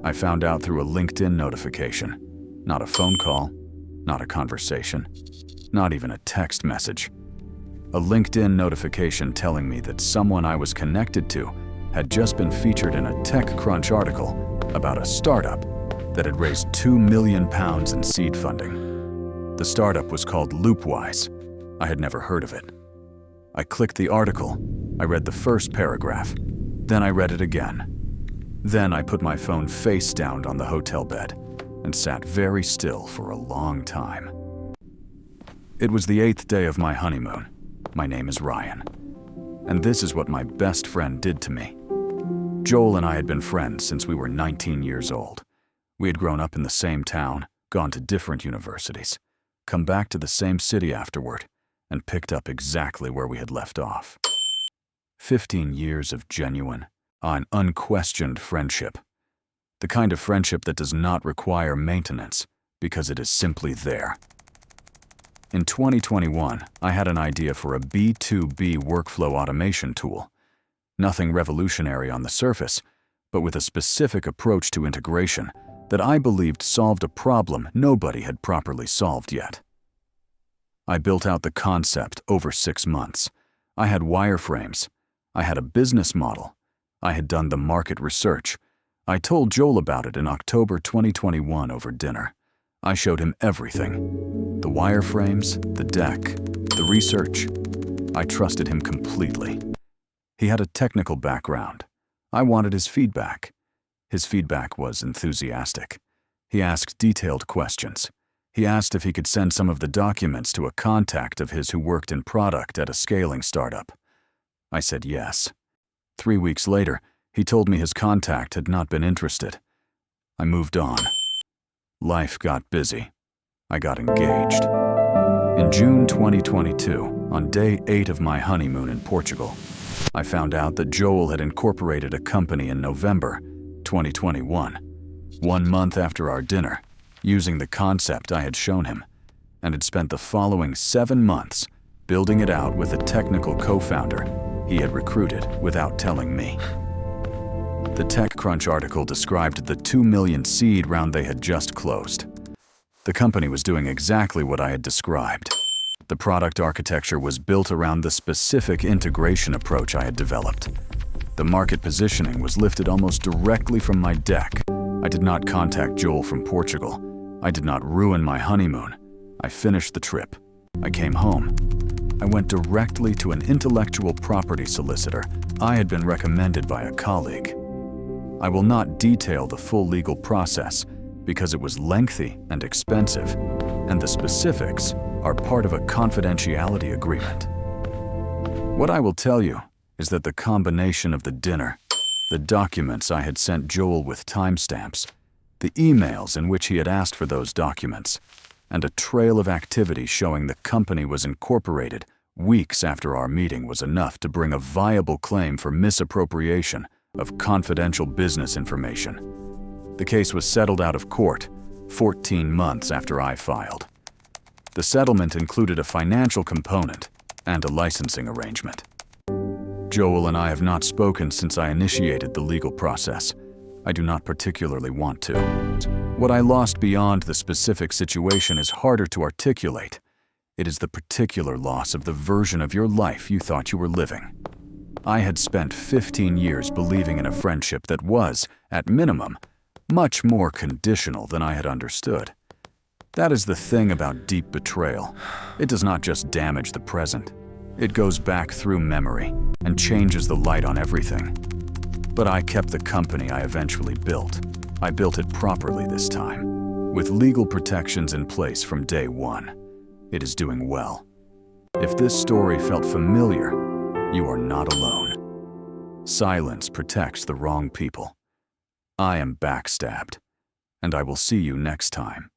I found out through a LinkedIn notification. Not a phone call, not a conversation, not even a text message. A LinkedIn notification telling me that someone I was connected to had just been featured in a TechCrunch article about a startup that had raised £2 million in seed funding. The startup was called Loopwise. I had never heard of it. I clicked the article. I read the first paragraph. Then I read it again. Then I put my phone face down on the hotel bed and sat very still for a long time. It was the 8th day of my honeymoon. My name is Ryan. And this is what my best friend did to me. Joel and I had been friends since we were 19 years old. We had grown up in the same town, gone to different universities, come back to the same city afterward, and picked up exactly where we had left off. 15 years of genuine, unquestioned friendship. The kind of friendship that does not require maintenance because it is simply there. In 2021, I had an idea for a B2B workflow automation tool. Nothing revolutionary on the surface, but with a specific approach to integration that I believed solved a problem nobody had properly solved yet. I built out the concept over 6 months. I had wireframes. I had a business model. I had done the market research. I told Joel about it in October 2021 over dinner. I showed him everything. The wireframes, the deck, the research. I trusted him completely. He had a technical background. I wanted his feedback. His feedback was enthusiastic. He asked detailed questions. He asked if he could send some of the documents to a contact of his who worked in product at a scaling startup. I said yes. 3 weeks later, he told me his contact had not been interested. I moved on. Life got busy. I got engaged. In June 2022, on day 8 of my honeymoon in Portugal, I found out that Joel had incorporated a company in November 2021, 1 month after our dinner, using the concept I had shown him, and had spent the following 7 months building it out with a technical co-founder he had recruited without telling me. The TechCrunch article described the 2 million seed round they had just closed. The company was doing exactly what I had described. The product architecture was built around the specific integration approach I had developed. The market positioning was lifted almost directly from my deck. I did not contact Joel from Portugal. I did not ruin my honeymoon. I finished the trip. I came home. I went directly to an intellectual property solicitor I had been recommended by a colleague. I will not detail the full legal process because it was lengthy and expensive, and the specifics are part of a confidentiality agreement. What I will tell you is that the combination of the dinner, the documents I had sent Joel with timestamps, the emails in which he had asked for those documents, and a trail of activity showing the company was incorporated weeks after our meeting was enough to bring a viable claim for misappropriation of confidential business information. The case was settled out of court 14 months after I filed. The settlement included a financial component and a licensing arrangement. Joel and I have not spoken since I initiated the legal process. I do not particularly want to. What I lost beyond the specific situation is harder to articulate. It is the particular loss of the version of your life you thought you were living. I had spent 15 years believing in a friendship that was, at minimum, much more conditional than I had understood. That is the thing about deep betrayal. It does not just damage the present. It goes back through memory and changes the light on everything. But I kept the company I eventually built. I built it properly this time, with legal protections in place from day one. It is doing well. If this story felt familiar, you are not alone. Silence protects the wrong people. I am backstabbed, and I will see you next time.